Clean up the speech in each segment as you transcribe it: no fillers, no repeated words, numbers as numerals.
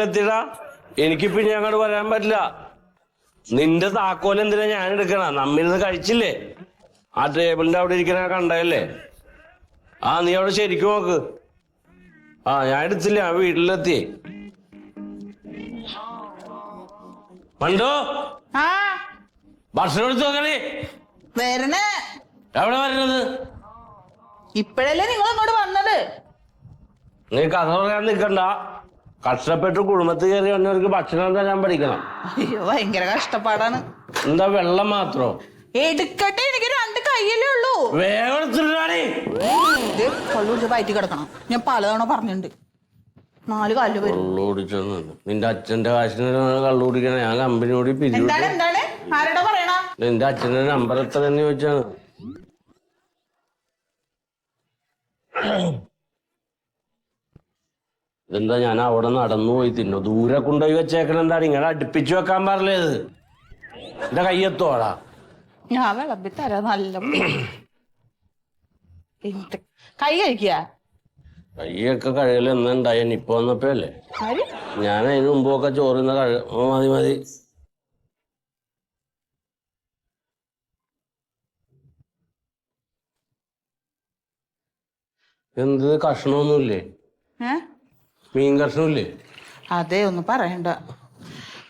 എത്തിടാ എനിക്കിപ്പോ ഇനി അങ്ങോട്ട് വരാൻ പറ്റില്ല. നിന്റെ താക്കോൽ എന്തിനാ ഞാൻ എടുക്കണ? നമ്മിരുന്ന് കഴിച്ചില്ലേ? ആ ടേബിളിന്റെ അവിടെ ഇരിക്കണ കണ്ടല്ലേ? ആ നീ അവിടെ ശരിക്കും നോക്ക്. ആ ഞാൻ എടുത്തില്ല, ഞാൻ വീട്ടിലെത്തി. മണ്ടോ ഭക്ഷണം എടുത്ത് നോക്കണേ. വരണേ. എവിടെ വരണത്? ഇപ്പഴല്ലേ നിങ്ങൾ അങ്ങോട്ട് വന്നത്? നീ കഥ പറയാൻ നിൽക്കണ്ട. കഷ്ടപ്പെട്ട് കുടുംബത്തിൽ കയറി വന്നവർക്ക് ഭക്ഷണം തരാൻ പഠിക്കണം. അയ്യോ ഭയങ്കര കഷ്ടപ്പാടാണ്. എന്താ വെള്ളം മാത്രോ? എടുക്കട്ടെ, എനിക്ക് 2 കൈയല്ലേ ഉള്ളൂ. വേഗം കള്ളു കുടിച്ച് പയറ്റി കിടക്കണം. ഞാൻ പലതവണ പറഞ്ഞിട്ടുണ്ട്. 4 കാലില് വരും. കള്ളുടിച്ചൊന്നും നിന്റെ അച്ഛന്റെ കാശിന് കള്ളു കുടിക്കണ. ഞാൻ കമ്പനിയോട് എന്താണ് ആരോടാ പറയണ? നിന്റെ അച്ഛന്റെ നമ്പർ എത്ര എന്ന് ചോദിച്ചാണ്. ഇതെന്താ ഞാൻ അവിടെ നടന്നു പോയി തിന്നോ? ദൂരെ കൊണ്ടുപോയി വെച്ചേക്കണ എന്താണ്? ഇങ്ങനെ അടുപ്പിച്ചു വെക്കാൻ പറഞ്ഞത്. എന്റെ കയ്യെത്തോടാ. ഞാൻ വിളമ്പി തരാ. നല്ല കൈ കഴിക്കുക. കൈയൊക്കെ കഴുകൽ എന്നുണ്ടായി. ഇപ്പൊ വന്നപ്പോ അല്ലേ? ഞാൻ അതിന് മുമ്പൊക്കെ ചോറുന്ന മതി മതി. എന്ത് കഷ്ണമൊന്നുമില്ലേ? മീൻ കഷ്ണമില്ലേ? അതെ, ഒന്നും പറയണ്ട.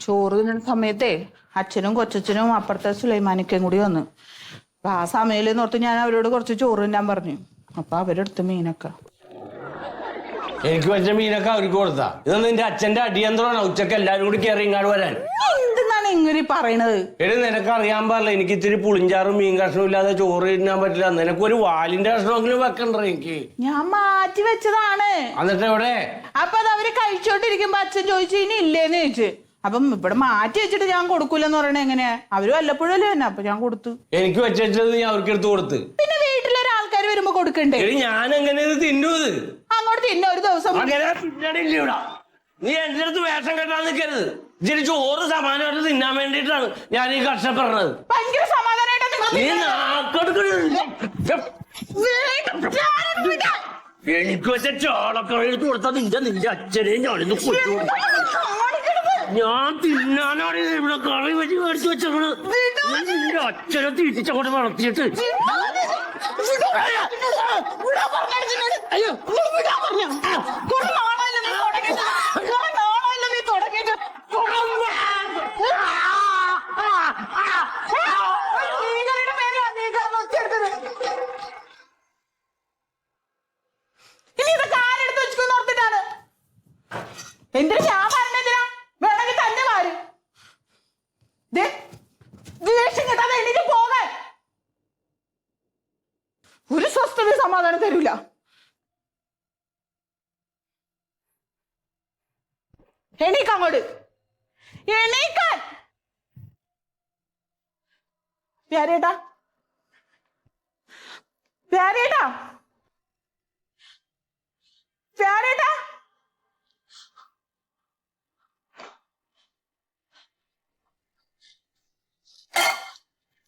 ചോറ് തിന്നുന്ന സമയത്തേ അച്ഛനും കൊച്ചച്ഛനും അപ്പുറത്തെ സുലൈമാനിക്കയും കൂടി വന്നു. അപ്പൊ ആ സമയം ഓർത്ത് ഞാൻ അവരോട് കുറച്ച് ചോറ് തിന്നാൻ പറഞ്ഞു. അപ്പൊ അവരെടുത്ത് മീനൊക്കെ. എനിക്ക് വെച്ച മീനൊക്കെ അവർക്ക് കൊടുത്താ? ഇതൊന്നും നിന്റെ അച്ഛന്റെ അടിയന്തരമാണ്. ഉച്ചക്ക് എല്ലാരും കൂടി കയറി ഇങ്ങാട് വരാൻ. എന്തെന്നാണ് ഇങ്ങനെ പറയണത്? എടി നിനക്ക് അറിയാൻ പാടില്ല. എനിക്ക് ഇത്തിരി പുളിഞ്ചാറും മീൻ കഷ്ണവും ഇല്ലാതെ ചോറ് തിന്നാൻ പറ്റില്ല. നിനക്കൊരു വാലിന്റെ കഷ്ണമെങ്കിലും വെക്കണ്ട. എനിക്ക് ഞാൻ മാറ്റി വെച്ചതാണ്. എന്നിട്ട് എവിടെ? അപ്പൊ അത് അവര് കഴിച്ചോണ്ടിരിക്കുമ്പോ അച്ഛൻ ചോദിച്ചു ഇനി ഇല്ലേന്ന് ചോദിച്ചു. അപ്പം ഇവിടെ മാറ്റി വെച്ചിട്ട് ഞാൻ കൊടുക്കൂലെന്ന് പറയണേ എങ്ങനെയാ? അവര് വല്ലപ്പോഴല്ലേ തന്നെ. അപ്പൊ ഞാൻ കൊടുത്തു. എനിക്ക് വെച്ചത് നീ അവർക്ക് എടുത്ത് കൊടുത്ത്. പിന്നെ വീട്ടിലൊരാൾക്കാർ വരുമ്പോ കൊടുക്കണ്ടേ? ഞാൻ എങ്ങനെ തിന്നത്? അങ്ങോട്ട് തിന്ന ഒരു ദിവസം. നീ എന്റെ അടുത്ത് വേഷം കെട്ടാൻ നിൽക്കരുത്. ഇതിന് ചോറ് സമാനമായിട്ട് തിന്നാൻ വേണ്ടിയിട്ടാണ് ഞാൻ ഈ കഷ്ടപ്പെടുന്നത്. ഭയങ്കര സമാധാനമായിട്ട് എനിക്ക് വെച്ച ചോളൊക്കെ എടുത്ത് കൊടുത്താൽ നിന്റെ അച്ഛനെയും ഞാനിന്ന് കൊണ്ടു. ഞാൻ തിന്നാനാണ് ഇവിടെ കറി വെച്ച് മേടിച്ചു വെച്ചത്. നിന്റെ അച്ഛനെ തിരിച്ചങ്ങോട്ട് വളർത്തിയിട്ട് അയ്യോ ഇനി ഇതൊക്കെ ആരെടുത്ത് വെച്ചിട്ട് ഓർത്തിട്ടാണ്? എന്തിനു ഞാൻ പറഞ്ഞതിനാ? വേണമെങ്കിൽ തന്നെ മാറി ദേഷ്യം കിട്ടാതെ എനിക്ക് പോകാൻ. ഒരു സ്വസ്ഥത സമാധാനം തരൂല. എണീക്കങ്ങോട്ട്. എണീക്കാൻ. പ്യാരേട്ടാ, പ്യാരേട്ടാ, പ്യാരേട്ടാ.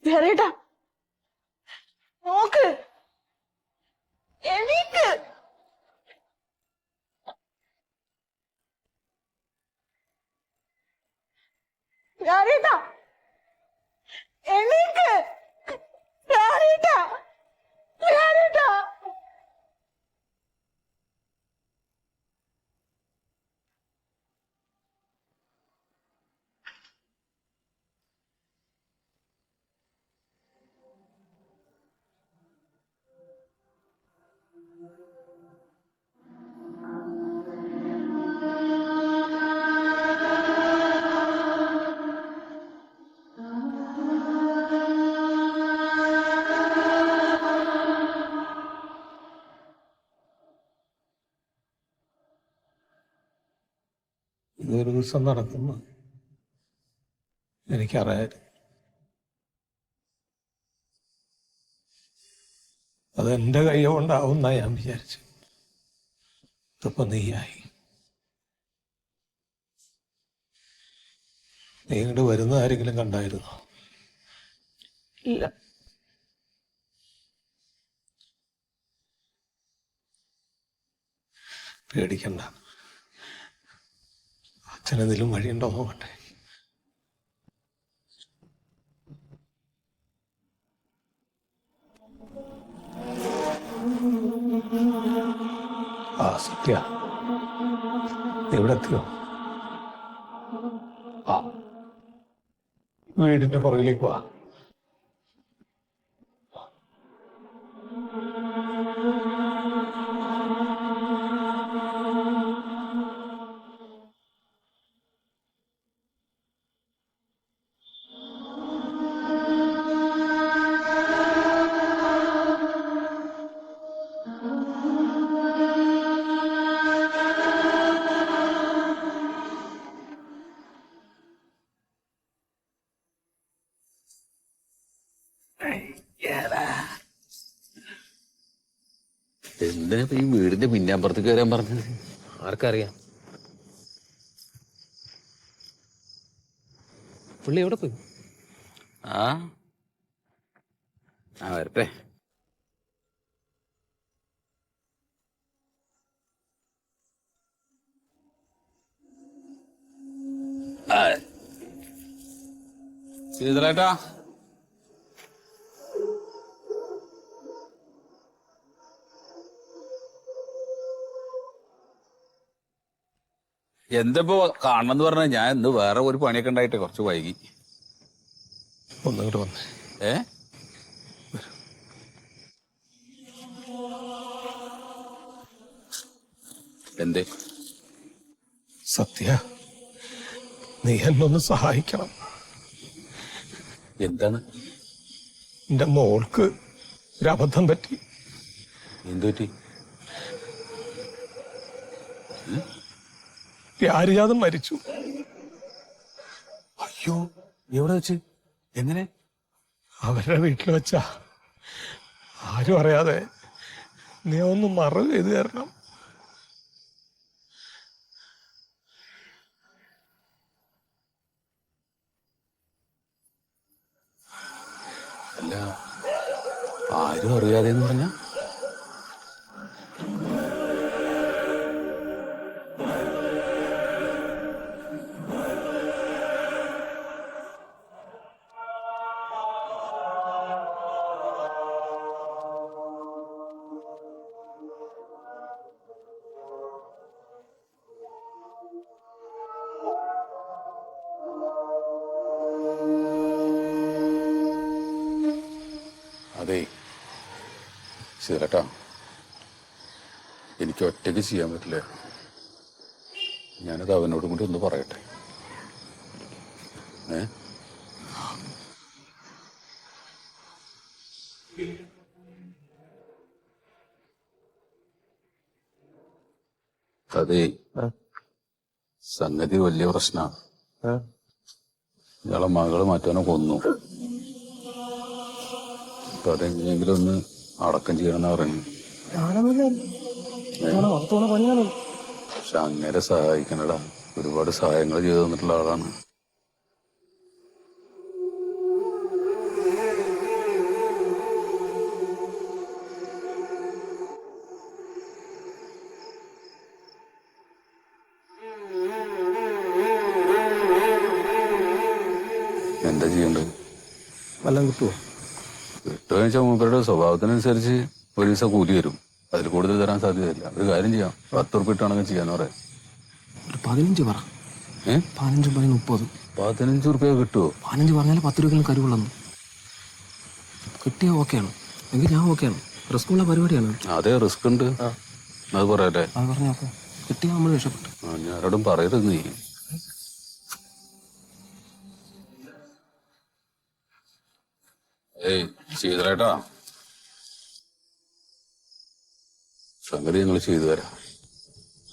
പ്യാരേട്ടാ നോക്ക്. എണീക്ക്. പ്യാരേട്ടാ എണീക്ക്. പ്യാരേട്ടാ, പ്യാരേട്ടാ. ഇതൊരു ദിവസം നടക്കുന്നു എനിക്കറിയാം. അതെന്റെ കൈ കൊണ്ടാവുന്ന ഞാൻ വിചാരിച്ചു. ഇതിപ്പോ നീയായി. നീ ഇങ്ങോട്ട് വരുന്ന ആരെങ്കിലും കണ്ടായിരുന്നോ? ഇല്ല. പേടിക്കണ്ട. അച്ഛനെന്തെങ്കിലും വഴിയുണ്ടോ നോക്കട്ടെ. ആ സത്യ, നീ ഇവിടെ എത്തിയോ? ആ, വീടിന്റെ പുറകിലേക്ക് വാ. എന്തിനാ ഈ വീടിന്റെ പിന്നാമ്പുറത്ത് കയറാൻ പറഞ്ഞത്? ആർക്കറിയാം? പുള്ളി എവിടെ പോയി? ആ വരട്ടെ. ശീതളേട്ടാ, എന്തപ്പോ കാണണമെന്ന് പറഞ്ഞാൽ ഞാൻ ഇന്ന് വേറെ ഒരു പണിയൊക്കെ ഉണ്ടായിട്ട് കുറച്ച് വൈകി. ഒന്നിങ്ങോട്ട് വന്നേ. ഏ എന്തേ? സത്യ, നീ എന്നൊന്ന് സഹായിക്കണം. എന്താണ്? എന്റെ മോൾക്ക് ഒരു അബദ്ധം പറ്റി. എന്തു പറ്റി? വ്യാരിജാതം മരിച്ചു. അയ്യോ, എവിടെ വെച്ച്? എങ്ങനെ? അവരുടെ വീട്ടിൽ വെച്ചാ. ആരും അറിയാതെ നീ ഒന്ന് മറവ് ചെയ്ത് തരണം. അല്ല, ആരും അറിയാതെ എന്ന് പറഞ്ഞ? അതെ ശരിട്ടാ, എനിക്ക് ഒറ്റയ്ക്ക് ചെയ്യാൻ പറ്റില്ല. ഞാനത് അവനോടും കൂടി ഒന്ന് പറയട്ടെ. ഏ അതെ, സംഗതി വലിയ പ്രശ്നമാണ്. ഇയാളെ മകള് മറ്റവനെ കൊന്നു. അപ്പൊ അതെങ്ങനെയെങ്കിലും ഒന്ന് അടക്കം ചെയ്യണമെന്നാ പറഞ്ഞു. പക്ഷെ അങ്ങനെ സഹായിക്കണടാ, ഒരുപാട് സഹായങ്ങൾ ചെയ്തു തന്നിട്ടുള്ള ആളാണ്. എന്താ ചെയ്യണ്ടത്? വല്ലതും കിട്ടുമോ? കിട്ടുമെന്ന് വെച്ചാൽ മൂപ്പരുടെ സ്വഭാവത്തിനനുസരിച്ച് ഒരു ദിവസം കൂലി വരും. അതിൽ കൂടുതൽ തരാൻ സാധ്യതയില്ല. ഒരു കാര്യം ചെയ്യാം, 10 ഉറുപ്പിക ഇട്ടാണെങ്കിൽ ചെയ്യാന്ന് പറയാം. ഒരു 15 പറ. 15 പറയും 30. 15 ഉറുപ്പിക കിട്ടുമോ? 15 പറഞ്ഞാൽ 10 രൂപയ്ക്കും കരുവുള്ളൂ. കിട്ടിയാൽ ഓക്കെയാണ്, എങ്കിൽ ഞാൻ ഓക്കെയാണ്. റിസ്ക് ഉള്ള പരിപാടിയാണ്. അതേ റിസ്ക് ഉണ്ട്, അത് പറയട്ടെ. അത് പറഞ്ഞാൽ ഓക്കെ, കിട്ടിയാൽ നമ്മൾ രക്ഷപ്പെട്ടു. ഞാനോടും പറയരുത് നീ. ഏയ് ചെയ്തേട്ടാ, സംഗതി ഞങ്ങൾ ചെയ്തു തരാം.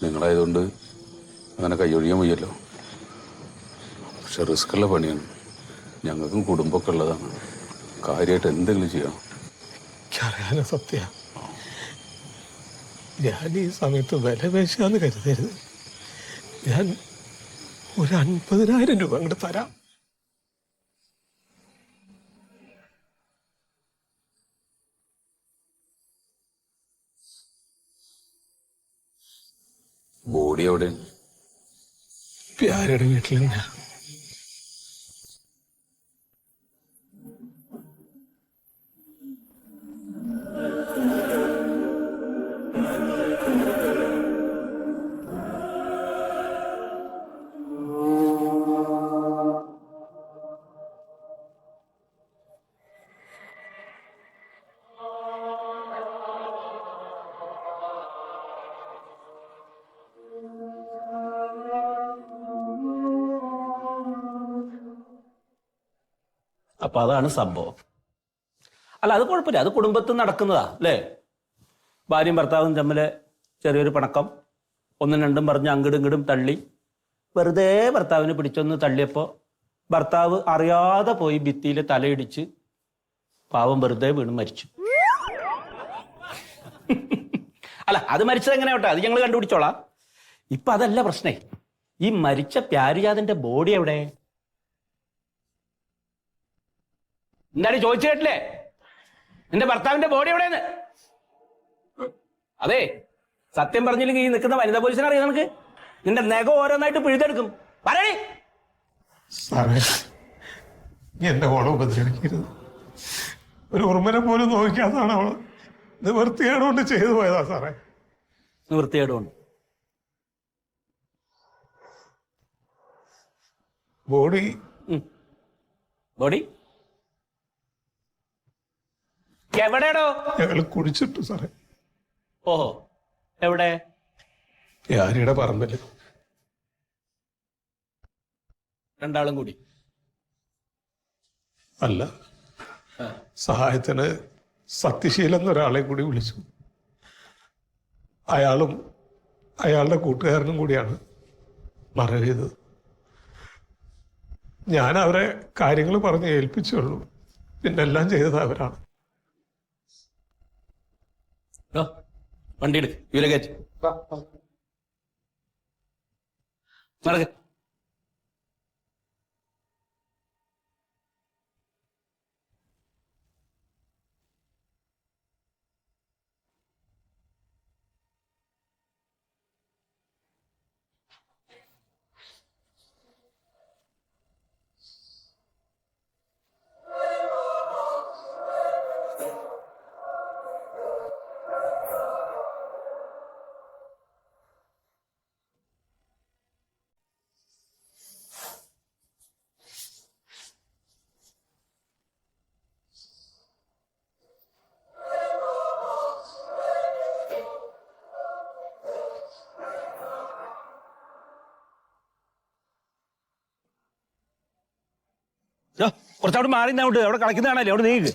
നിങ്ങളായതുകൊണ്ട് അങ്ങനെ കൈയൊഴിയാൻ വയ്യല്ലോ. പക്ഷെ റിസ്ക്കുള്ള പണിയാണ്. ഞങ്ങൾക്കും കുടുംബമൊക്കെ ഉള്ളതാണ്. കാര്യമായിട്ട് എന്തെങ്കിലും ചെയ്യണം. എനിക്കറിയാലോ സത്യ, ഞാൻ ഈ സമയത്ത് വില പേശാന്ന് കരുതരുത്. ഞാൻ ഒരു 50,000 രൂപ അങ്ങോട്ട് തരാം. ബോഡി എവിടെ? പ്യാരയുടെ വീട്ടിലെങ്ങനെയാ? അപ്പൊ അതാണ് സംഭവം. അല്ല, അത് കുഴപ്പമില്ല, അത് കുടുംബത്തിൽ നടക്കുന്നതാ അല്ലേ? ഭാര്യയും ഭർത്താവും തമ്മിൽ ചെറിയൊരു പിണക്കം, ഒന്നും രണ്ടും പറഞ്ഞ് അങ്ങടും ഇങ്ങടും തള്ളി, വെറുതെ ഭർത്താവിനെ പിടിച്ചൊന്ന് തള്ളിയപ്പോൾ ഭർത്താവ് അറിയാതെ പോയി ഭിത്തിയിൽ തലയിടിച്ച് പാവം വെറുതെ വീണ് മരിച്ചു. അല്ല, അത് മരിച്ചത് എങ്ങനെയാവട്ടെ, അത് ഞങ്ങൾ കണ്ടുപിടിച്ചോളാം. ഇപ്പൊ അതല്ല പ്രശ്നേ. ഈ മരിച്ച പ്യാരിജാതിന്റെ ബോഡി എവിടെ? എന്താണ് ചോദിച്ചു കേട്ടില്ലേ? നിന്റെ ഭർത്താവിന്റെ ബോഡി എവിടെയെന്ന്? അതെ, സത്യം പറഞ്ഞില്ലെങ്കിൽ ഈ നിൽക്കുന്ന വനിതാ പോലീസിനെ അറിയാം നമുക്ക്. നിന്റെ നഖം ഓരോന്നായിട്ട് പിഴുതെടുക്കും. പറയണേ. സാറേ, എന്റെ മോളെ ഉപദ്രവിക്കരുത്. ഒരു ഉറുമനെ പോലും നോക്കാതാണ് അവള്. നിവൃത്തികേടുകൊണ്ട് ചെയ്തു പോയതാ സാറേ. നിവൃത്തികേടുകൊണ്ട് ബോഡി ബോഡി എവിടെയാടോ? ഞങ്ങൾ കുടിച്ചിട്ടു സാറേ. ഓഹോ, എവിടെ? പ്യാരിയുടെ പറമ്പില്. രണ്ടാളും കൂടി? അല്ല, സഹായത്തിന് സത്യശീലൻ എന്നൊരാളെ കൂടി വിളിച്ചു. അയാളും അയാളുടെ കൂട്ടുകാരനും കൂടിയാണ് മറവ് ചെയ്തത്. ഞാൻ അവരെ കാര്യങ്ങൾ പറഞ്ഞ് ഏൽപ്പിച്ചുള്ളൂ. പിന്നെ എല്ലാം ചെയ്തത് അവരാണ്. വണ്ടി എടുക്ക്, ഇവരെ കയറ്റി നടക്ക്. കുറച്ചവിടെ മാറി നിന്നോട്ട്, അവിടെ കളിക്കുന്നതാണല്ലേ, അവിടെ നീക്ക്.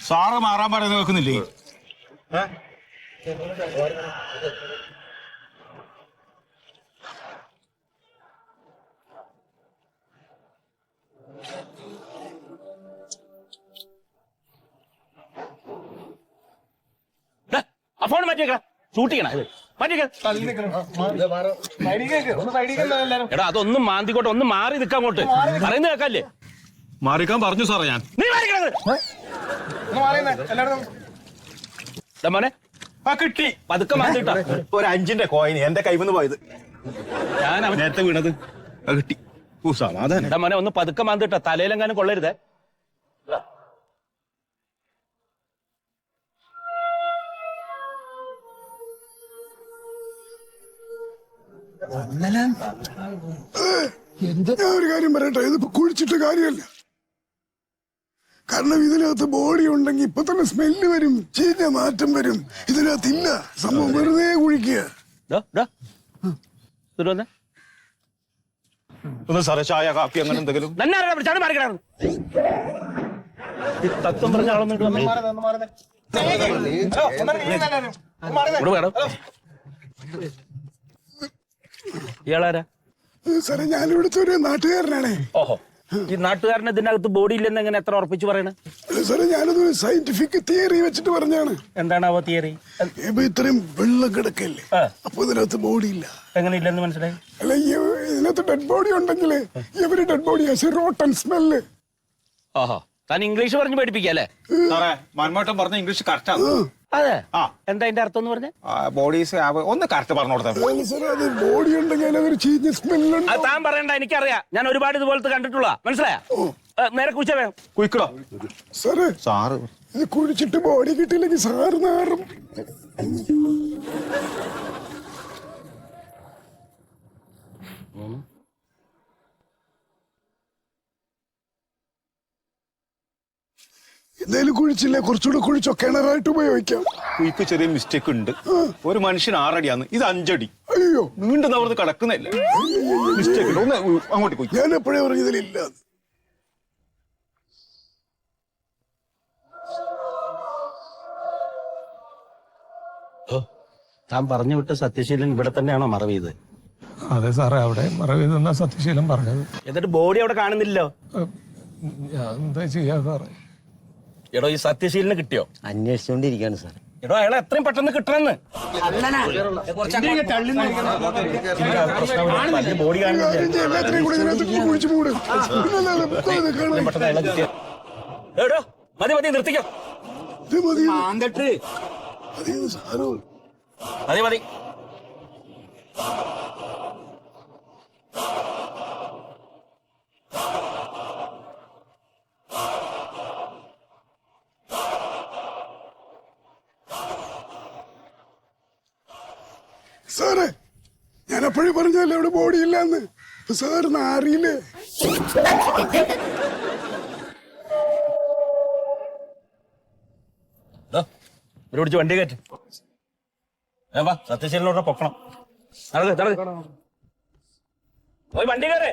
സാറ് മാറാൻ പറയുന്നത് വെക്കുന്നില്ലേ? ആ ഫോൺ മാറ്റിയേക്ക, ഷൂട്ട് ചെയ്യണ ഇത് മാറ്റിയേക്ക. എടാ, അതൊന്നും മാന്തിക്കോട്ടെ, ഒന്ന് മാറി നിൽക്കാൻ അങ്ങോട്ട്. പറയുന്നത് കേൾക്കല്ലേ? മാറിക്കാൻ പറഞ്ഞു സാറേ ഞാൻ. നീ മാറിക്കണത് മോനെ. ആ കിട്ടി. പതുക്കെ മാന്തിട്ടാ. ഒരു 5-ന്റെ കോയിന് എന്റെ കൈവന്ന് പോയത്. ഞാൻ അവൻ നേരത്തെ വീണത് അത് കിട്ടി. ഓ സമാധാനം. എടാ മോനെ, ഒന്ന് പതുക്കെ മാന്തിട്ടാ, തലയിലെങ്ങാനും കൊള്ളരുതേ. ഞാൻ ഒരു കാര്യം പറയട്ടെ, ഇതിപ്പോ കുഴിച്ചിട്ട് കാര്യമല്ല. കാരണം ഇതിനകത്ത് ബോഡി ഉണ്ടെങ്കിൽ ഇപ്പൊ തന്നെ സ്മെല്ല് വരും, ചീഞ്ഞ നാറ്റം വരും. ഇതിനകത്തില്ല, സംഭവം വെറുതെ കുഴിക്കുക. ഒന്ന് സാറേ, ചായ കാപ്പി അങ്ങനെ എന്തെങ്കിലും. തത്വം പറഞ്ഞ ആളൊന്നും ഇയാളാരാ? സാറേ, ഞാനിവിടുത്തെ ഒരു നാട്ടുകാരനാണേ. ഓഹോ, ഈ നാട്ടുകാരന് ഇതിനകത്ത് ബോഡി ഇല്ലെന്ന് എങ്ങനെ എത്ര ഉറപ്പിച്ച് പറയണ? സാറേ, ഞാനതൊരു സയന്റിഫിക് തിയറി വെച്ചിട്ട് പറഞ്ഞാണ്. എന്താണ് ആ തിയറി? ഇപ്പൊ ഇത്രയും വെള്ളം കിടക്കല്ലേ, അപ്പൊ ഇതിനകത്ത് ബോഡി ഇല്ല. എങ്ങനെ ഇല്ലെന്ന് മനസ്സിലായി? അല്ല, ഇതിനകത്ത് ഡെഡ് ബോഡി ഉണ്ടെങ്കിൽ ഇവര് ഡെഡ് ബോഡി റോട്ടൻ സ്മെല്ല്. ഓഹോ, താൻ ഇംഗ്ലീഷ് പറഞ്ഞ് പഠിപ്പിക്കല്ലേ? സാറേ മന്മോട്ടം പറഞ്ഞ ഇംഗ്ലീഷ് കറക്റ്റാണ്. അതെ. ആ. എന്താ അതിന്റെ അർത്ഥം എന്ന് പറഞ്ഞ? ബോഡീസ് ഒന്ന് കറക്റ്റ് പറഞ്ഞു കൊടുത്താൽ അല്ല സാറേ, അത് ബോഡി ഉണ്ടെങ്കിൽ അതിനൊരു ചീഞ്ഞ സ്മെല്ലുണ്ട്. അത് താൻ പറയണ്ട, എനിക്കറിയാം. ഞാൻ ഒരുപാട് ഇതുപോലത്തെ കണ്ടിട്ടുള്ള. മനസ്സിലായ? നേരെ കുച്ച വേണം. കുയിക്കടോ സാറേ, സാറ്. ഇത് കുഴിച്ചിട്ട് ബോഡി കിട്ടിയില്ലെങ്കിൽ സാറ് നാറും. എന്തായാലും കുഴിച്ചില്ലേ, കുറച്ചുകൂടെ കുഴിച്ചോ, കിണറായിട്ട് ഉപയോഗിക്കാം. കുയിക്ക് ചെറിയ മിസ്റ്റേക്ക് ഉണ്ട്. ഒരു മനുഷ്യൻ 6 അടിയാന്ന്, ഇത് 5 അടി. അയ്യോ, വീണ്ടും അവിടുന്ന് കിടക്കുന്നില്ല. മിസ്റ്റേക്ക് ഉണ്ട്. ഒന്ന് അങ്ങോട്ട് പോയി. ഞാൻ എപ്പോഴേ പറഞ്ഞതിലില്ല. താൻ പറഞ്ഞു വിട്ട് സത്യശീലൻ ഇവിടെ തന്നെയാണോ മറവ് ചെയ്ത്? അതെ സാറേ, അവിടെ മറവ് തന്ന സത്യശീലൻ പറഞ്ഞത്. എന്നിട്ട് ബോഡി അവിടെ കാണുന്നില്ലല്ലോ. ഞാൻ എന്താ ചെയ്യാ സാറേ? എടോ, ഈ സത്യശീലന് കിട്ടിയോ? അന്വേഷിച്ചുകൊണ്ടിരിക്കുകയാണ് സാർ. എടോ, അയാളെ എത്രയും പെട്ടെന്ന് കിട്ടണമെന്ന്. ബോഡി കാണുന്നില്ല. എല്ലാത്തിനെയും കൂടെ ഇതിനകത്ത് കുഴിച്ചു മൂട്. എടോ, മതി മതി, നിർത്തിക്കോ. ഇത് മതി. അതേത് സാധനം? മതി മതി. സാറേ, ഞാൻ എപ്പോഴും പറഞ്ഞല്ലേ അവിടെ ബോഡി ഇല്ലാന്ന്. സാറിന് അറിയില്ലേ? ഒരു പിടിച്ച് വണ്ടി കയറ്റ്. വാ, സത്യശീലനോടെ പൊക്കണം. നടക്ക് നടക്ക്. പോയി വണ്ടി കയറേ.